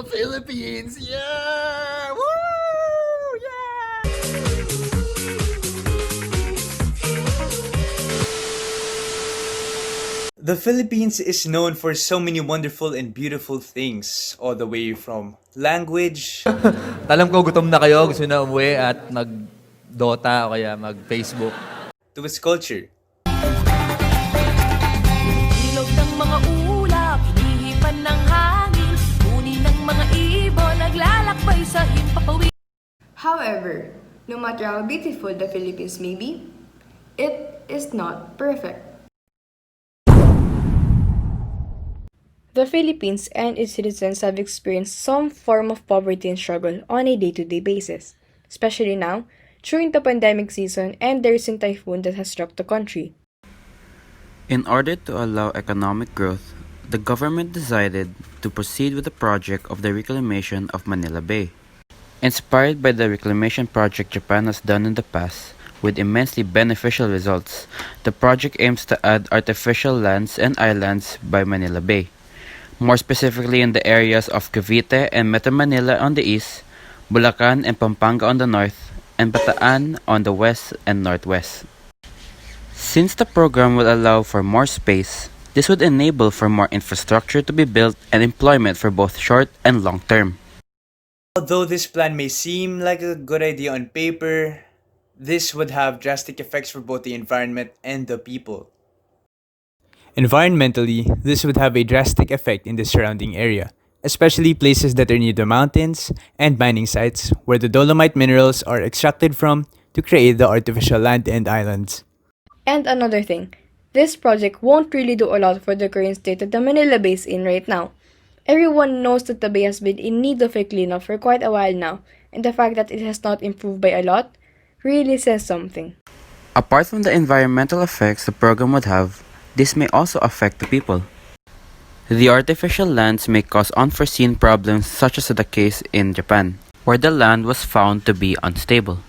Philippines, yeah! Woo! Yeah! The Philippines is known for so many wonderful and beautiful things, all the way from language Alam ko gutom na kayo, gusto na umuwi at mag-Dota o kaya mag-Facebook. to its culture. Ilog ng mga ulap, hinihipan ng hangin, uni ng mga ibon, naglalakbay sa himpapawid. However, no matter how beautiful the Philippines may be, it is not perfect. The Philippines and its citizens have experienced some form of poverty and struggle on a day-to-day basis, especially now during the pandemic season and the recent typhoon that has struck the country. In order to allow economic growth, the government decided to proceed with the project of the reclamation of Manila Bay. Inspired by the reclamation project Japan has done in the past, with immensely beneficial results, the project aims to add artificial lands and islands by Manila Bay. More specifically in the areas of Cavite and Metro Manila on the east, Bulacan and Pampanga on the north, and Bataan on the west and northwest. Since the program will allow for more space, this would enable for more infrastructure to be built and employment for both short and long term. Although this plan may seem like a good idea on paper, this would have drastic effects for both the environment and the people. Environmentally, this would have a drastic effect in the surrounding area, especially places that are near the mountains and mining sites where the dolomite minerals are extracted from to create the artificial land and islands. And another thing, this project won't really do a lot for the current state that the Manila Bay is in right now. Everyone knows that the bay has been in need of a cleanup for quite a while now, and the fact that it has not improved by a lot really says something. Apart from the environmental effects the program would have, this may also affect the people. The artificial lands may cause unforeseen problems, such as the case in Japan, where the land was found to be unstable.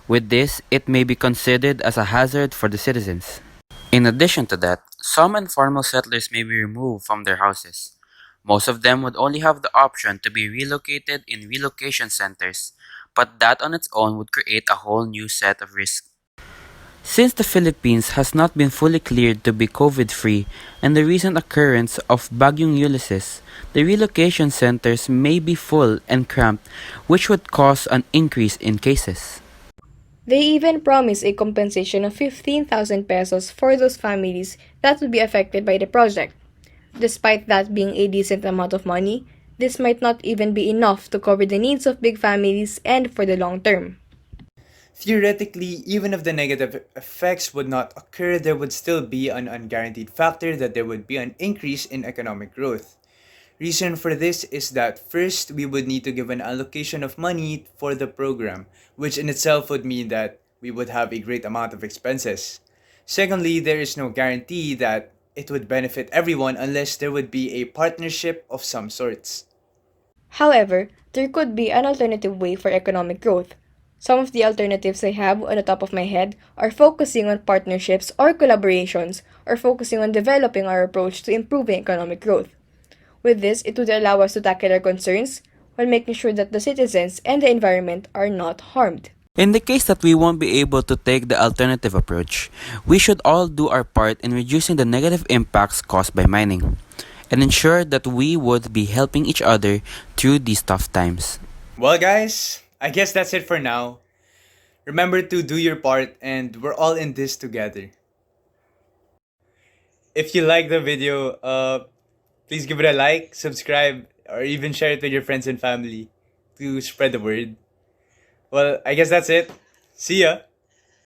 With this, it may be considered as a hazard for the citizens. In addition to that, some informal settlers may be removed from their houses. Most of them would only have the option to be relocated in relocation centers, but that on its own would create a whole new set of risks. Since the Philippines has not been fully cleared to be COVID-free and the recent occurrence of Bagyong Ulysses, the relocation centers may be full and cramped, which would cause an increase in cases. They even promise a compensation of 15,000 pesos for those families that would be affected by the project. Despite that being a decent amount of money, this might not even be enough to cover the needs of big families and for the long term. Theoretically, even if the negative effects would not occur, there would still be an unguaranteed factor that there would be an increase in economic growth. Reason for this is that first, we would need to give an allocation of money for the program, which in itself would mean that we would have a great amount of expenses. Secondly, there is no guarantee that it would benefit everyone unless there would be a partnership of some sorts. However, there could be an alternative way for economic growth. Some of the alternatives I have on the top of my head are focusing on partnerships or collaborations, or focusing on developing our approach to improving economic growth. With this, it would allow us to tackle our concerns while making sure that the citizens and the environment are not harmed. In the case that we won't be able to take the alternative approach, we should all do our part in reducing the negative impacts caused by mining and ensure that we would be helping each other through these tough times. Well, guys, I guess that's it for now. Remember to do your part, and we're all in this together. If you like the video, please give it a like, subscribe, or even share it with your friends and family to spread the word. Well, I guess that's it. See ya!